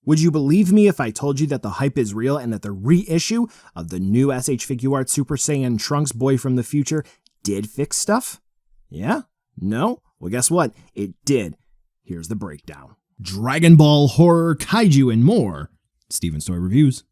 Would you believe me if I told you that the hype is real and that the reissue of the new SH Figuarts Super Saiyan Trunks Boy from the future did fix stuff? Yeah? No? Well, guess what? It did. Here's the breakdown. Dragon Ball, horror, kaiju, and more. Steven's Toy Reviews.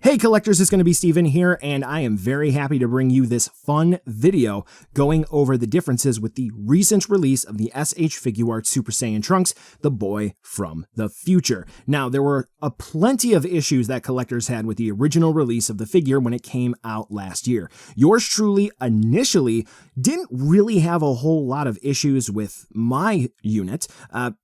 Hey collectors, it's going to be Steven here, and I am very happy to bring you this fun video going over the differences with the recent release of the SH Figuarts Super Saiyan Trunks, the boy from the future. Now, there were plenty of issues that collectors had with the original release of the figure when it came out last year. Yours truly initially didn't really have a whole lot of issues with my unit,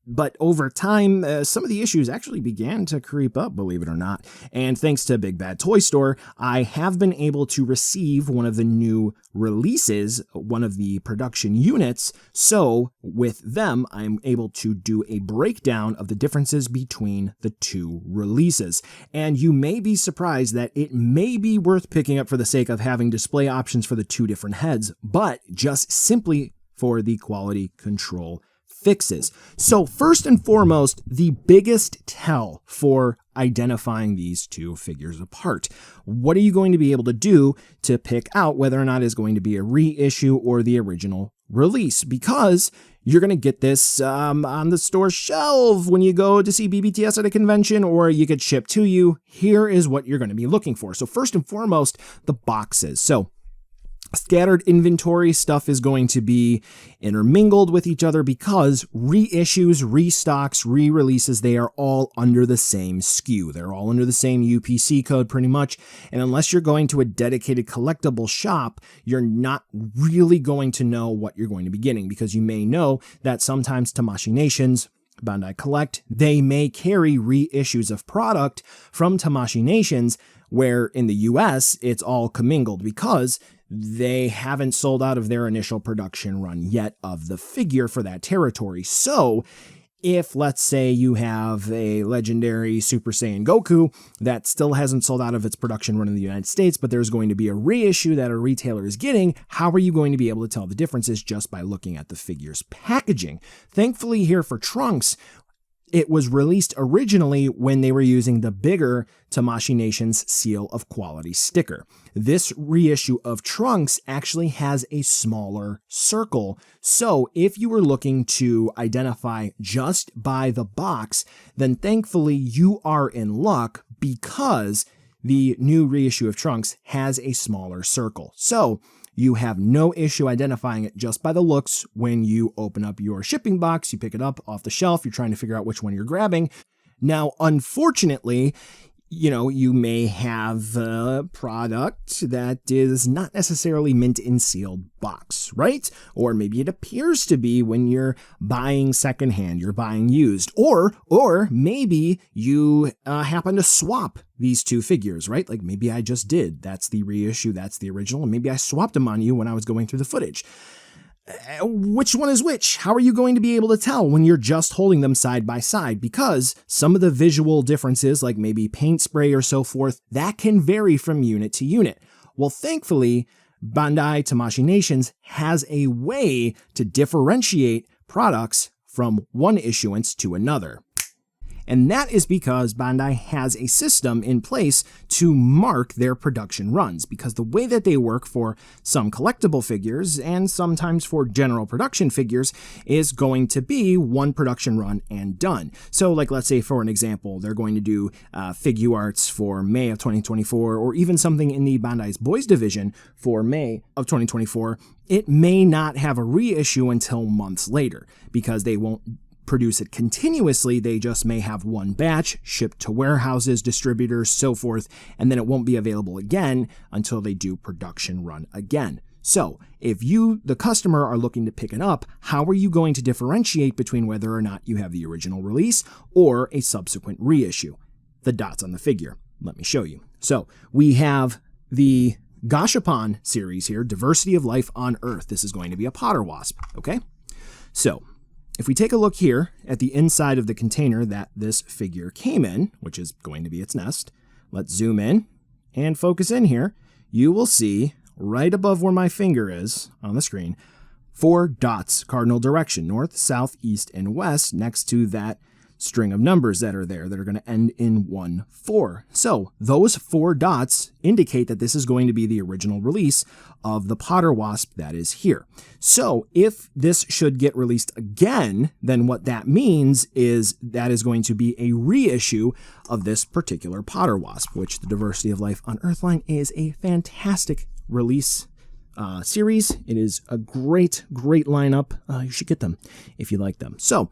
but over time, some of the issues actually began to creep up, believe it or not. And thanks to BigBadToyStore, I have been able to receive one of the new releases, one of the production units, so with them, I'm able to do a breakdown of the differences between the two releases. And you may be surprised that it may be worth picking up for the sake of having display options for the two different heads, but just simply for the quality control fixes. So first and foremost, the biggest tell for identifying these two figures apart. What are you going to be able to do to pick out whether or not it's going to be a reissue or the original release? Because you're going to get this on the store shelf when you go to see BBTS at a convention, or you get shipped to you. Here is what you're going to be looking for. So first and foremost, the boxes. So scattered inventory stuff is going to be intermingled with each other because reissues, restocks, re-releases, they are all under the same SKU. They're all under the same UPC code pretty much. And unless you're going to a dedicated collectible shop, you're not really going to know what you're going to be getting, because you may know that sometimes Tamashii Nations, Bandai Collect, they may carry reissues of product from Tamashii Nations, where in the US it's all commingled because they haven't sold out of their initial production run yet of the figure for that territory. So if, let's say, you have a legendary Super Saiyan Goku that still hasn't sold out of its production run in the United States, but there's going to be a reissue that a retailer is getting, how are you going to be able to tell the differences just by looking at the figure's packaging? Thankfully here for Trunks, it was released originally when they were using the bigger Tamashii Nations Seal of Quality sticker. This reissue of Trunks actually has a smaller circle. So if you were looking to identify just by the box, then thankfully you are in luck, because the new reissue of Trunks has a smaller circle. So you have no issue identifying it just by the looks when you open up your shipping box, you pick it up off the shelf, you're trying to figure out which one you're grabbing. Now, unfortunately, you may have a product that is not necessarily mint in sealed box, right? Or maybe it appears to be when you're buying secondhand, you're buying used, or maybe you happen to swap these two figures, right? Like maybe I just did. That's the reissue, that's the original, and maybe I swapped them on you when I was going through the footage. Which one is which? How are you going to be able to tell when you're just holding them side by side? Because some of the visual differences, like maybe paint spray or so forth, that can vary from unit to unit. Well, thankfully, Bandai Tamashii Nations has a way to differentiate products from one issuance to another. And that is because Bandai has a system in place to mark their production runs, because the way that they work for some collectible figures and sometimes for general production figures is going to be one production run and done. So like, let's say for an example, they're going to do Figuarts for May of 2024, or even something in the Bandai's Boys division for May of 2024. It may not have a reissue until months later, because they won't produce it continuously. They just may have one batch shipped to warehouses, distributors, so forth, and then it won't be available again until they do production run again. So if you, the customer, are looking to pick it up, how are you going to differentiate between whether or not you have the original release or a subsequent reissue? The dots on the figure. Let me show you. So we have the Gashapon series here, Diversity of Life on Earth. This is going to be a Potter Wasp, okay? So if we take a look here at the inside of the container that this figure came in, which is going to be its nest, let's zoom in and focus in here. You will see right above where my finger is on the screen, 4 dots, cardinal direction, north, south, east, and west, next to that string of numbers that are there that are going to end in 1, 4. So those 4 dots indicate that this is going to be the original release of the Potter Wasp that is here. So if this should get released again, then what that means is that is going to be a reissue of this particular Potter Wasp, which the Diversity of Life on Earth line is a fantastic release series. It is a great lineup. You should get them if you like them. So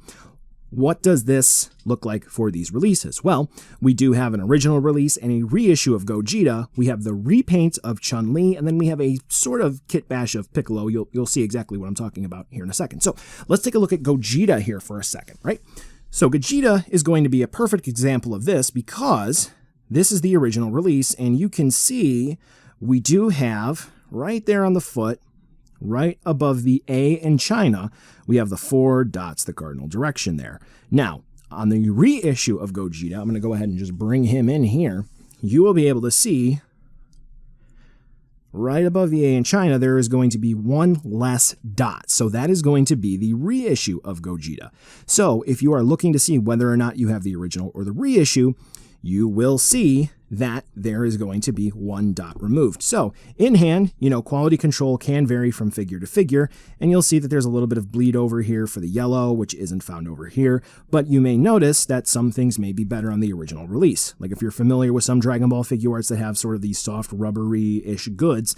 what does this look like for these releases? Well, we do have an original release and a reissue of Gogeta. We have the repaint of Chun-Li, and then we have a sort of kit bash of Piccolo. You'll see exactly what I'm talking about here in a second. So let's take a look at Gogeta here for a second, right? So Gogeta is going to be a perfect example of this because this is the original release, and you can see we do have right there on the foot, right above the A in China, we have the 4 dots, the cardinal direction there. Now, on the reissue of Gogeta, I'm going to go ahead and just bring him in here. You will be able to see right above the A in China, there is going to be 1 less dot. So that is going to be the reissue of Gogeta. So if you are looking to see whether or not you have the original or the reissue, you will see that there is going to be 1 dot removed. So in hand, quality control can vary from figure to figure, and you'll see that there's a little bit of bleed over here for the yellow, which isn't found over here, but you may notice that some things may be better on the original release. Like if you're familiar with some Dragon Ball Figuarts that have sort of these soft rubbery-ish goods,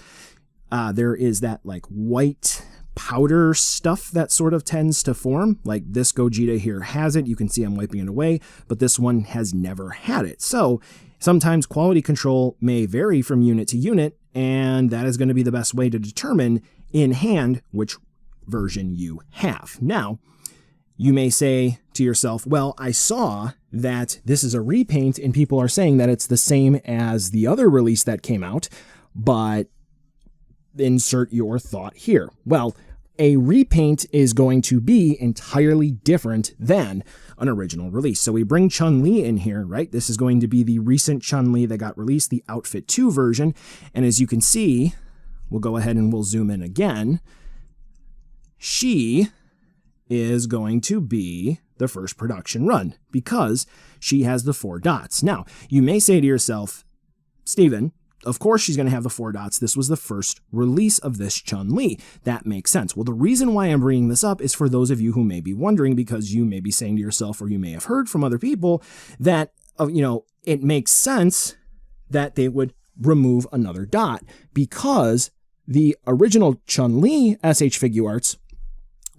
there is that like white powder stuff that sort of tends to form. Like this Gogeta here has it. You can see I'm wiping it away, but this one has never had it. So sometimes quality control may vary from unit to unit, and that is going to be the best way to determine in hand which version you have. Now, you may say to yourself, well, I saw that this is a repaint and people are saying that it's the same as the other release that came out, but insert your thought here. Well, a repaint is going to be entirely different than an original release. So we bring Chun-Li in here, right? This is going to be the recent Chun-Li that got released, the Outfit 2 version. And as you can see, we'll go ahead and we'll zoom in again. She is going to be the first production run because she has the 4 dots. Now, you may say to yourself, Steven, of course she's going to have the 4 dots. This was the first release of this Chun-Li. That makes sense. Well, the reason why I'm bringing this up is for those of you who may be wondering, because you may be saying to yourself, or you may have heard from other people, that, it makes sense that they would remove another dot because the original Chun-Li SH Figuarts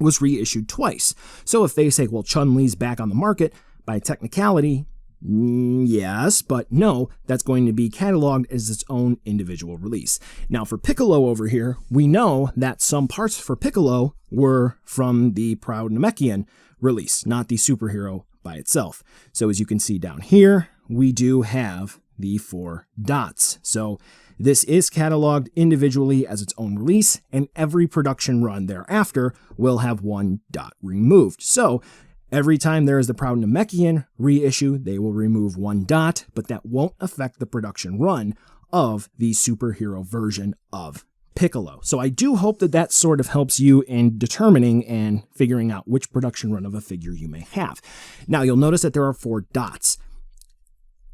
was reissued twice. So if they say, well, Chun-Li's back on the market, by technicality, yes, but no, that's going to be cataloged as its own individual release. Now for Piccolo over here, we know that some parts for Piccolo were from the Proud Namekian release, not the superhero by itself. So as you can see down here, we do have the 4 dots. So this is cataloged individually as its own release, and every production run thereafter will have 1 dot removed. So every time there is the Proud Namekian reissue, they will remove 1 dot, but that won't affect the production run of the superhero version of Piccolo. So I do hope that that sort of helps you in determining and figuring out which production run of a figure you may have. Now, you'll notice that there are 4 dots.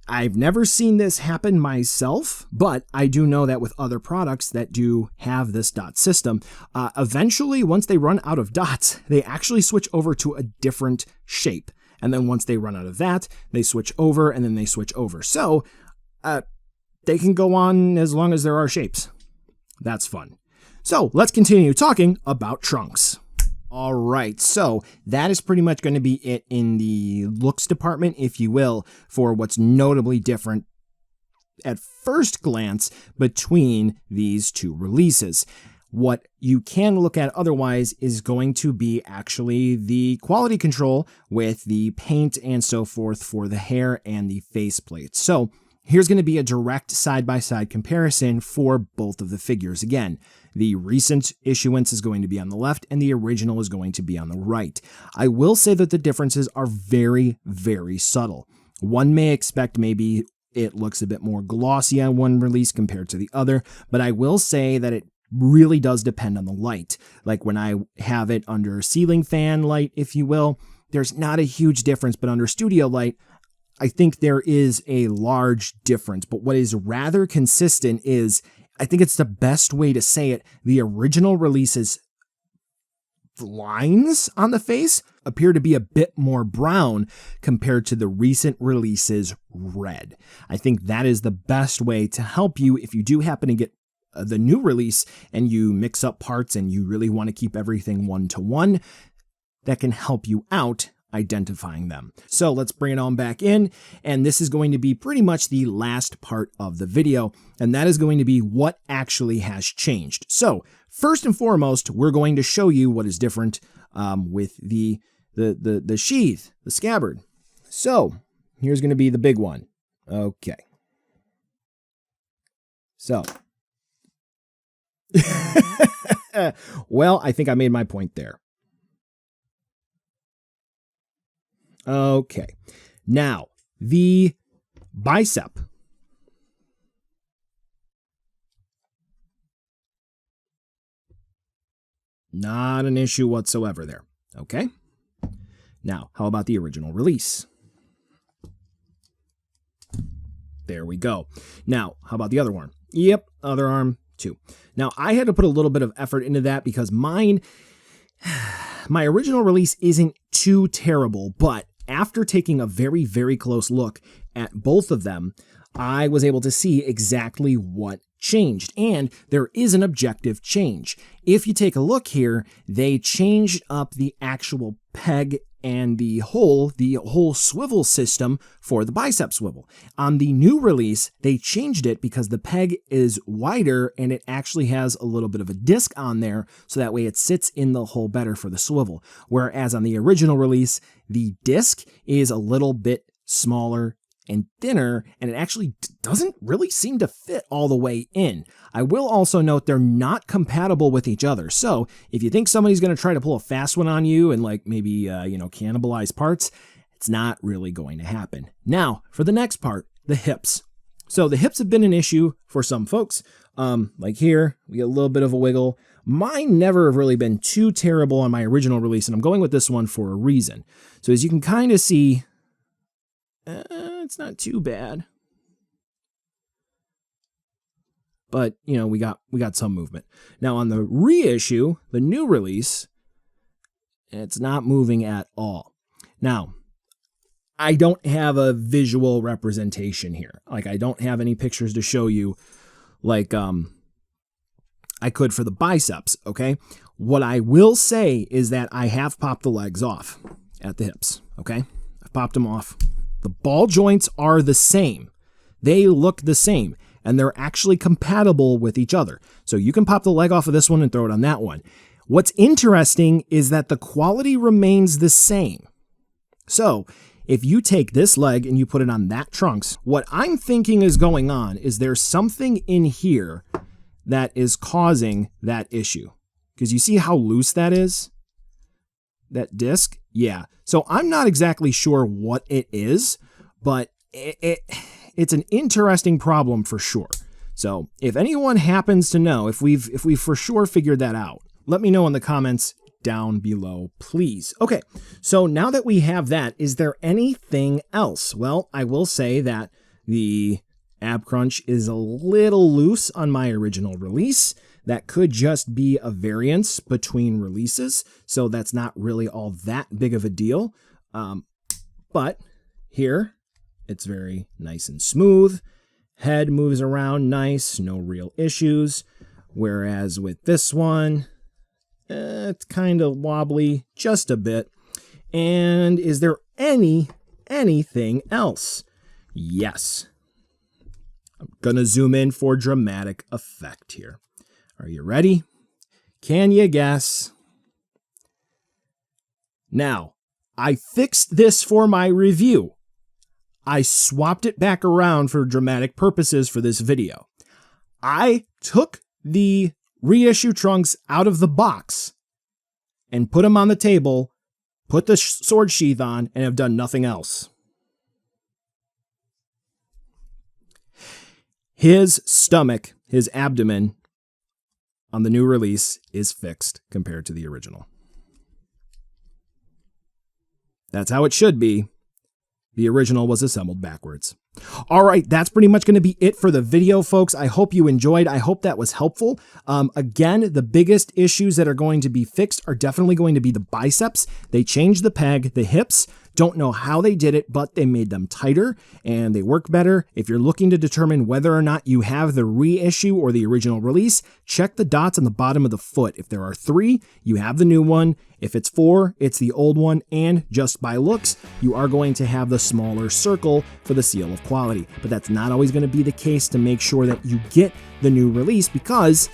I've never seen this happen myself, but I do know that with other products that do have this dot system, eventually, once they run out of dots, they actually switch over to a different shape. And then once they run out of that, they switch over, and then they switch over. So they can go on as long as there are shapes. That's fun. So let's continue talking about Trunks. All right, so that is pretty much going to be it in the looks department, if you will, for what's notably different at first glance between these 2 releases. What you can look at otherwise is going to be actually the quality control with the paint and so forth for the hair and the faceplate. So here's going to be a direct side-by-side comparison for both of the figures. Again, the recent issuance is going to be on the left and the original is going to be on the right. I will say that the differences are very, very subtle. One may expect maybe it looks a bit more glossy on one release compared to the other, but I will say that it really does depend on the light. Like when I have it under ceiling fan light, if you will, there's not a huge difference, but under Studio Light, I think there is a large difference. But what is rather consistent is, I think it's the best way to say it, the original release's lines on the face appear to be a bit more brown compared to the recent release's red. I think that is the best way to help you if you do happen to get the new release and you mix up parts and you really want to keep everything one-to-one. That can help you out identifying them. So let's bring it on back in, and this is going to be pretty much the last part of the video, and that is going to be what actually has changed. So first and foremost, we're going to show you what is different with the sheath, the scabbard. So here's going to be the big one. Okay. So, well, I think I made my point there. Okay, now the bicep. Not an issue whatsoever there. Okay, now how about the original release? There we go. Now, how about the other arm? Yep, other arm too. Now, I had to put a little bit of effort into that because my original release isn't too terrible, but after taking a very, very close look at both of them, I was able to see exactly what changed, and there is an objective change. If you take a look here, they changed up the actual peg and the whole swivel system for the bicep swivel. On the new release, they changed it because the peg is wider and it actually has a little bit of a disc on there, so that way it sits in the hole better for the swivel. Whereas on the original release, the disc is a little bit smaller and thinner, and it actually doesn't really seem to fit all the way in. I will also note they're not compatible with each other. So if you think somebody's going to try to pull a fast one on you and like maybe, cannibalize parts, it's not really going to happen. Now for the next part, the hips. So the hips have been an issue for some folks. Like here, we get a little bit of a wiggle. Mine never have really been too terrible on my original release, and I'm going with this one for a reason. So as you can kind of see, it's not too bad, but we got some movement. Now on the reissue, the new release, it's not moving at all. Now, I don't have a visual representation here. Like I don't have any pictures to show you like I could for the biceps, okay? What I will say is that I have popped the legs off at the hips, okay? I've popped them off. The ball joints are the same. They look the same, and they're actually compatible with each other. So you can pop the leg off of this one and throw it on that one. What's interesting is that the quality remains the same. So if you take this leg and you put it on that trunks, what I'm thinking is going on is there's something in here that is causing that issue. Because you see how loose that is? That disc? Yeah. So I'm not exactly sure what it is, but it's an interesting problem for sure. So if anyone happens to know, if we've for sure figured that out, let me know in the comments down below, please. Okay, so now that we have that, is there anything else? Well, I will say that the ab crunch is a little loose on my original release. That could just be a variance between releases, so that's not really all that big of a deal. But here, it's very nice and smooth. Head moves around nice, no real issues. Whereas with this one, it's kind of wobbly, just a bit. And is there anything else? Yes. I'm gonna zoom in for dramatic effect here. Are you ready? Can you guess? Now, I fixed this for my review. I swapped it back around for dramatic purposes for this video. I took the reissue trunks out of the box and put them on the table, put the sword sheath on, and have done nothing else. His stomach, his abdomen, on the new release is fixed compared to the original. That's how it should be. The original was assembled backwards. All right, that's pretty much going to be it for the video, folks. I hope you enjoyed. I hope that was helpful. Again, the biggest issues that are going to be fixed are definitely going to be the biceps. They changed the peg, the hips. Don't know how they did it, but they made them tighter and they work better. If you're looking to determine whether or not you have the reissue or the original release, check the dots on the bottom of the foot. If there are 3, you have the new one. If it's 4, it's the old one. And just by looks, you are going to have the smaller circle for the seal of quality. But that's not always going to be the case to make sure that you get the new release, because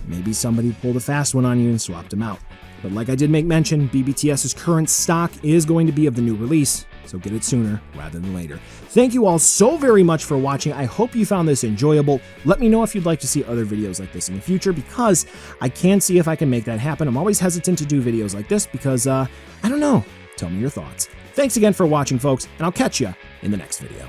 maybe somebody pulled a fast one on you and swapped them out. But like I did make mention, BBTS's current stock is going to be of the new release, so get it sooner rather than later. Thank you all so very much for watching. I hope you found this enjoyable. Let me know if you'd like to see other videos like this in the future, because I can see if I can make that happen. I'm always hesitant to do videos like this because, I don't know. Tell me your thoughts. Thanks again for watching, folks, and I'll catch you in the next video.